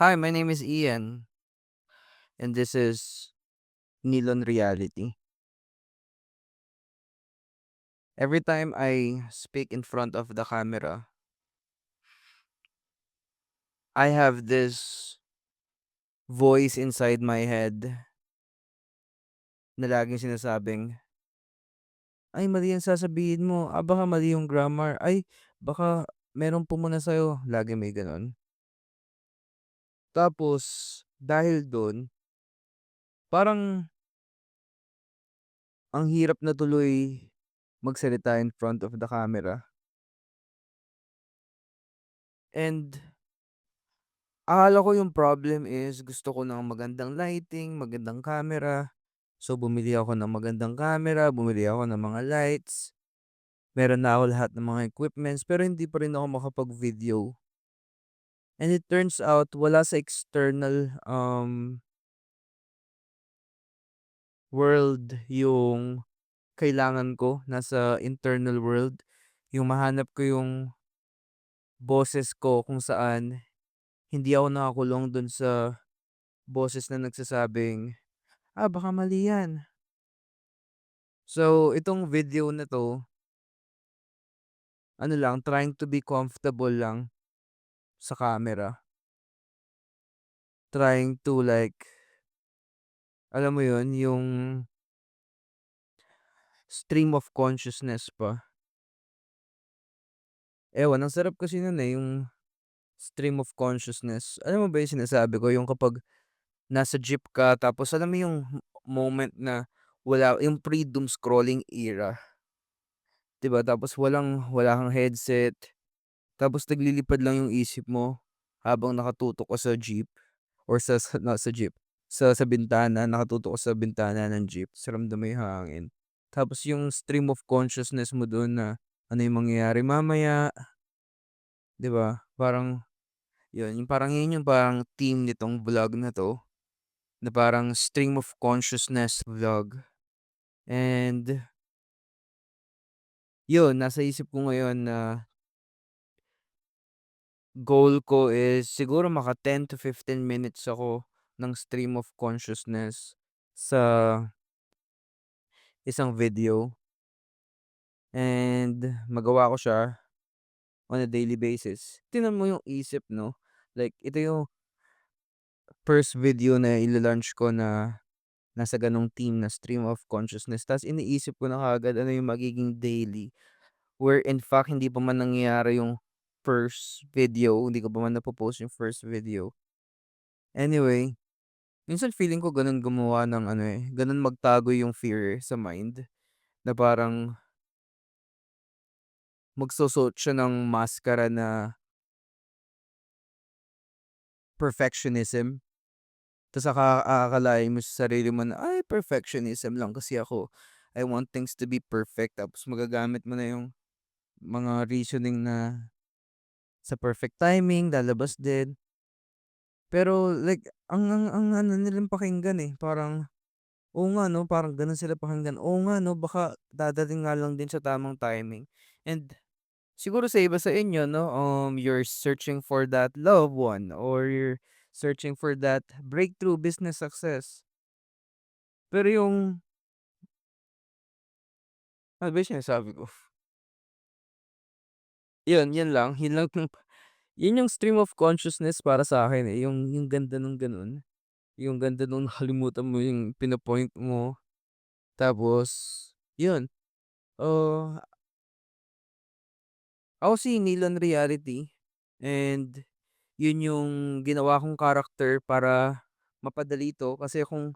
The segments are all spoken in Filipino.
Hi, my name is Ian, and this is Nilon Reality. Every time I speak in front of the camera, I have this voice inside my head na laging sinasabing, ay mali ang sasabihin mo, baka mali yung grammar, ay baka merong pumuna sa'yo, lagi may ganon. Tapos, dahil dun, parang ang hirap na tuloy magsalita in front of the camera. And akala ko yung problem is gusto ko ng magandang lighting, magandang camera. So, bumili ako ng magandang camera, bumili ako ng mga lights. Meron na ako lahat ng mga equipments pero hindi pa rin ako makapag-video. And it turns out wala sa external world yung kailangan ko. Nasa internal world. Yung mahanap ko yung boses ko kung saan hindi ako nakakulong dun sa boses na nagsasabing, baka mali yan. So, itong video na 'to, ano lang, trying to be comfortable lang sa camera. Trying to like, alam mo yun, yung stream of consciousness pa. Ewan, ang sarap kasi nun, yung stream of consciousness. Alam mo ba yung sinasabi ko, yung kapag nasa jeep ka tapos alam mo yung moment na wala yung pre-doom scrolling era, 'di ba? Tapos wala kang headset, tapos naglilipad lang yung isip mo habang nakatutok ka sa jeep. Or sa jeep, sa bintana, nakatutok ka sa bintana ng jeep ta's ramdam mo yung hangin. Tapos yung stream of consciousness mo dun na ano yung mangyayari mamaya, 'di ba? Parang yun yung parang theme nitong vlog na 'to, na parang stream of consciousness vlog. And yun, nasa isip ko ngayon na goal ko is siguro maka 10 to 15 minutes ako ng stream of consciousness sa isang video. And magawa ko siya on a daily basis. Tingnan mo yung isip 'no, like ito yung first video na ila-launch ko na nasa ganong theme na stream of consciousness ta's iniisip ko na kaagad ano yung magiging daily, where in fact hindi pa man nangyayari yung first video, hindi ko pa man napo-post yung first video. Anyway, minsan feeling ko ganon gumawa ng ano, ganon magtago yung fear sa mind, na parang magsusuot siya ng maskara na perfectionism. Tas aakalain mo sa sarili mo na, "Ay perfectionism lang kasi ako. I want things to be perfect." Tapos magagamit mo na yung mga reasoning na sa perfect timing lalabas din. Pero like ang ano nilang pakinggan, parang, oo nga 'no, parang gano'n sila pakinggan. Oo nga 'no, baka dadating nga lang din sa tamang timing. And siguro sa iba sa inyo 'no, you're searching for that loved one or you're searching for that breakthrough business success. Pero yung ano ba yung sinasabi ko? Yun lang yung yun yung stream of consciousness para sa'kin, yung ganda nung gano'n. Yung ganda nung nakalimutan mo yung pino-point mo, tapos yun, ah, ako si Nilon Reality and yun yung ginawa kong character para mapadali 'to kasi kung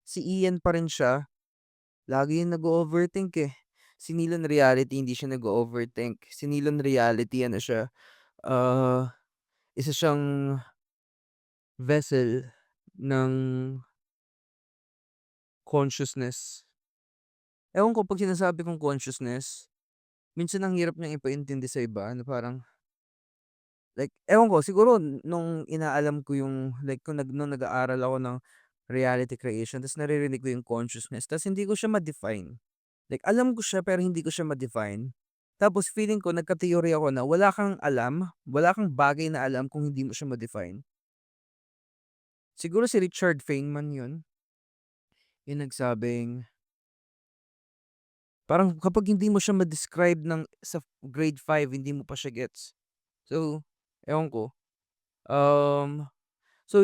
si Ian pa rin siya, lagi yung nag-o-overthink, Si Nilon Reality hindi siya nag-o-overthink, si Nilon Reality ano siya, ah isa siyang vessel ng consciousness. Ewan ko 'pag sinasabi kong consciousness, minsan ang hirap niyang ipaintindi sa iba na parang like ewan ko siguro nung inaalam ko yung like nung nag-aaral ako ng reality creation ta's naririnig ko yung consciousness ta's hindi ko siya ma-define. Like alam ko siya pero hindi ko siya ma-define. Tapos feeling ko nagka-theory ako na wala kang alam, wala kang bagay na alam kung hindi mo siya ma-define. Siguro si Richard Feynman 'yun, yung nagsabing parang kapag hindi mo siya ma-describe sa grade 5 hindi mo pa siya gets. So, ewan ko, um, so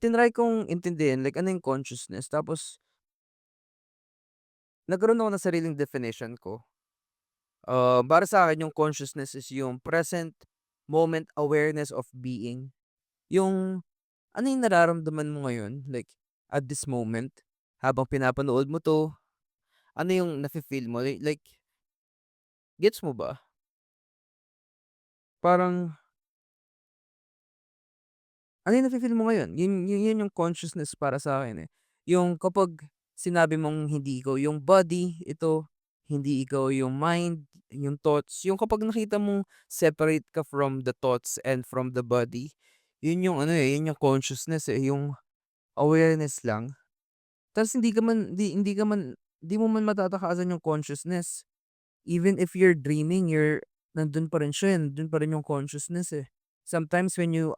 tinry kong intindihin like ano yung consciousness tapos nagkaroon ako ng sariling definition ko. Para sa'kin yung consciousness is yung present moment awareness of being. Yung ano yung nararamdaman mo ngayon, like at this moment, habang pinapanood mo 'to, ano yung nafe-feel mo, like gets mo ba? Parang ano yung nafe-feel mo ngayon? Yun yung consciousness para sa'kin, eh. Yung kapag sinabi mong hindi ikaw yung body, ito, hindi ikaw yung mind, yung thoughts, yung kapag nakita mong separate ka from the thoughts and from the body, yun yung ano, eh, yun yung consciousness, eh, yung awareness lang. Tas hindi mo man matatakasan yung consciousness. Even if you're dreaming, nandun pa rin siya, eh, nandun pa rin yung consciousness, eh. Sometimes when you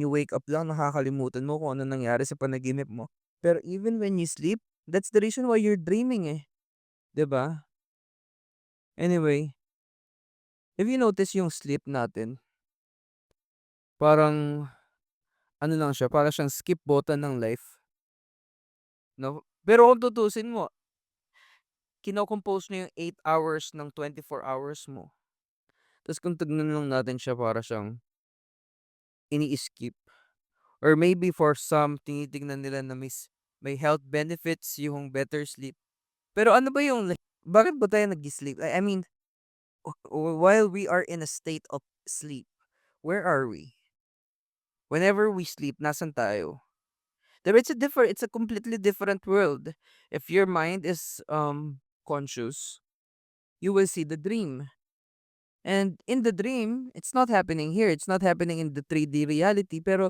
wake up lang nakakalimutan mo kung ano nangyari sa panaginip mo. Pero even when you sleep, that's the reason why you're dreaming, eh, 'di ba? Anyway, if you notice yung sleep natin, parang ano lang siya, para siyang skip button ng life, 'no? Pero kung tutuusin mo, kino-compose niya yung 8 hours ng 24 hours mo. Tas kung tignan lang natin siya para siyang ini-skip. Or maybe for some tinitignan nila na may health benefits yung better sleep. Pero ano ba yung like bakit ba tayo nag-sleep? I mean, while we are in a state of sleep, where are we? Whenever we sleep, nasan tayo? Diba it's a completely different world. If your mind is conscious, you will see the dream. And in the dream, it's not happening here. It's not happening in the 3D reality, pero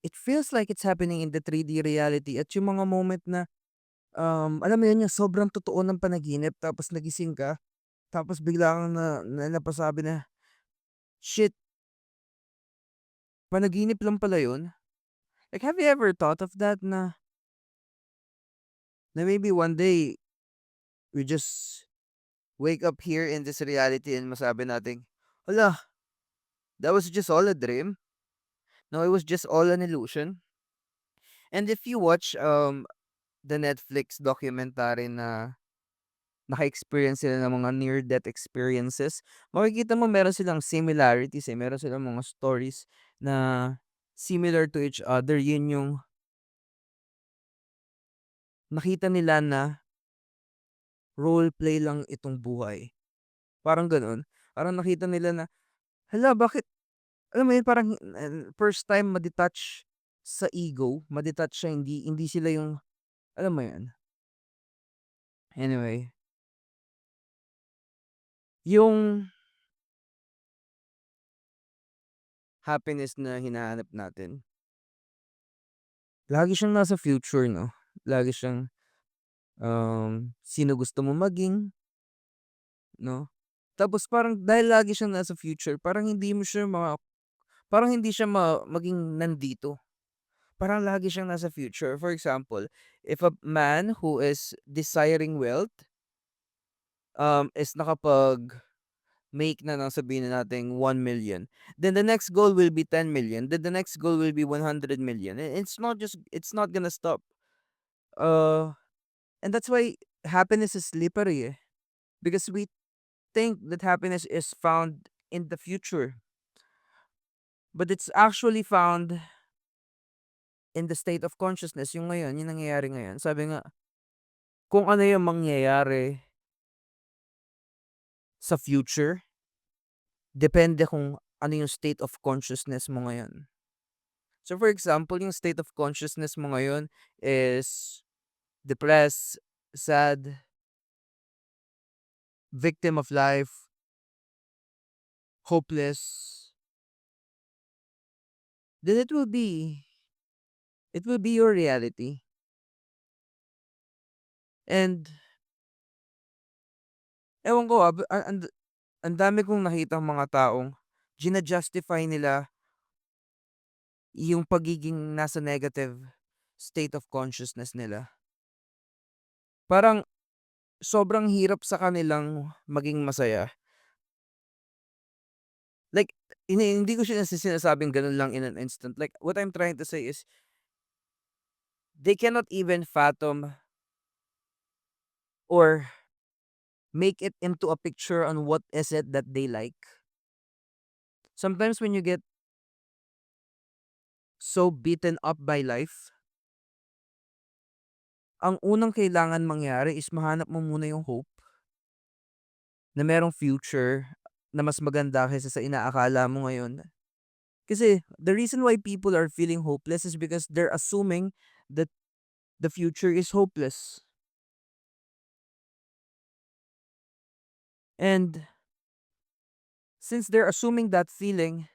it feels like it's happening in the 3D reality at yung mga moment na, alam mo yun, yung sobrang totoo ng panaginip tapos nagising ka, tapos bigla kang napasabi na, "Shit, panaginip lang pala yun?" Like, have you ever thought of that na maybe one day we just wake up here in this reality and masabi natin, "Hala, that was just all a dream? No, it was just all an illusion?" And if you watch, the Netflix documentary na naka-experience sila ng mga near-death experiences, makikita mo meron silang similarities, eh, meron silang mga stories na similar to each other. Yun yung nakita nila na role play lang itong buhay, parang gano'n. Parang nakita nila na, hala bakit alam mo yun parang, first time ma-detach sa ego, ma-detach siya hindi hindi sila yung alam mo yun? Anyway, yung happiness na hinahanap natin, lagi siyang nasa future 'no? Lagi siyang sino gusto mo maging, 'no? Tapos parang dahil lagi siyang nasa future, parang hindi siya maging nandito. Parang lagi siyang nasa future. For example, if a man who is desiring wealth, is nakapag-make na ng sabihin na nating 1 million, then the next goal will be 10 million, then the next goal will be 100 million. It's not gonna stop. Uh, and that's why happiness is slippery, eh, because we think that happiness is found in the future, but it's actually found in the state of consciousness, yung ngayon, yung nangyayari ngayon. Sabi nga, kung ano yung mangyayari sa future, depende kung ano yung state of consciousness mo ngayon. So for example, yung state of consciousness mo ngayon is depressed, sad, victim of life, hopeless, then it will be your reality. And ewan ko, ang dami kong nakitang mga taong jina-justify nila yung pagiging nasa negative state of consciousness nila. Parang sobrang hirap sa kanilang maging masaya. Like, hindi ko siya sinasabing gano'n lang in an instant. Like, what I'm trying to say is, they cannot even fathom or make it into a picture on what is it that they like. Sometimes when you get so beaten up by life, ang unang kailangan mangyari is mahanap mo muna yung hope na merong future na mas maganda kaysa sa inaakala mo ngayon. Kasi the reason why people are feeling hopeless is because they're assuming that the future is hopeless. And since they're assuming that feeling,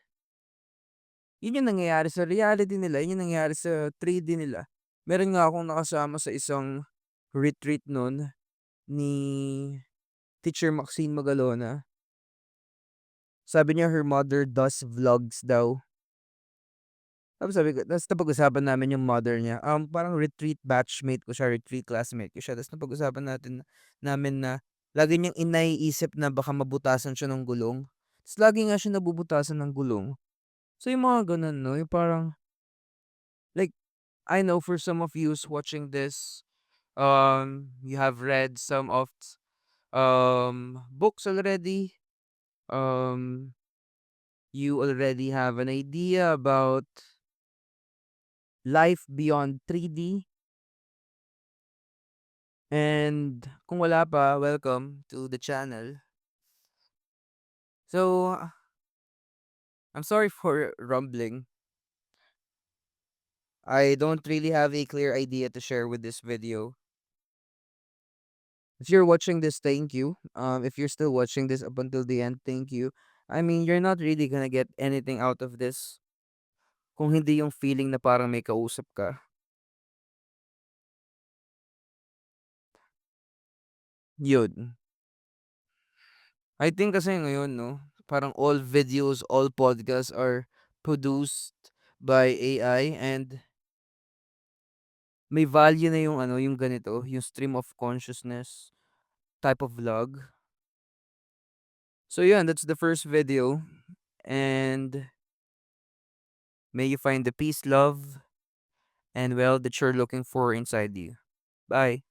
yun yung nangyayari sa reality nila, yun yung nangyayari sa 3D nila. Meron nga akong nakasama sa isang retreat nun ni Teacher Maxine Magalona. Sabi niya her mother does vlogs daw. Tapos sabi ko, tapos napag-usapan namin yung mother niya. Parang retreat batchmate ko siya, retreat classmate ko siya. Tapos napag-usapan namin na lagi niyang inaiisip na baka mabutasan siya ng gulong. Tapos lagi nga siya nabubutasan ng gulong. So yung mga ganun, no? Yung parang, like, I know for some of you watching this, you have read some of books already. Um, you already have an idea about life beyond 3D. And kung wala pa, welcome to the channel. So, I'm sorry for rumbling. I don't really have a clear idea to share with this video. If you're watching this, thank you. If you're still watching this up until the end, thank you. I mean, you're not really gonna get anything out of this kung hindi yung feeling na parang may kausap ka. Yun. I think kasi ngayon, no, parang all videos, all podcasts are produced by AI, and may value na yung ano, yung ganito, yung stream of consciousness type of vlog. So yeah, that's the first video, and may you find the peace, love, and well that you're looking for inside you. Bye.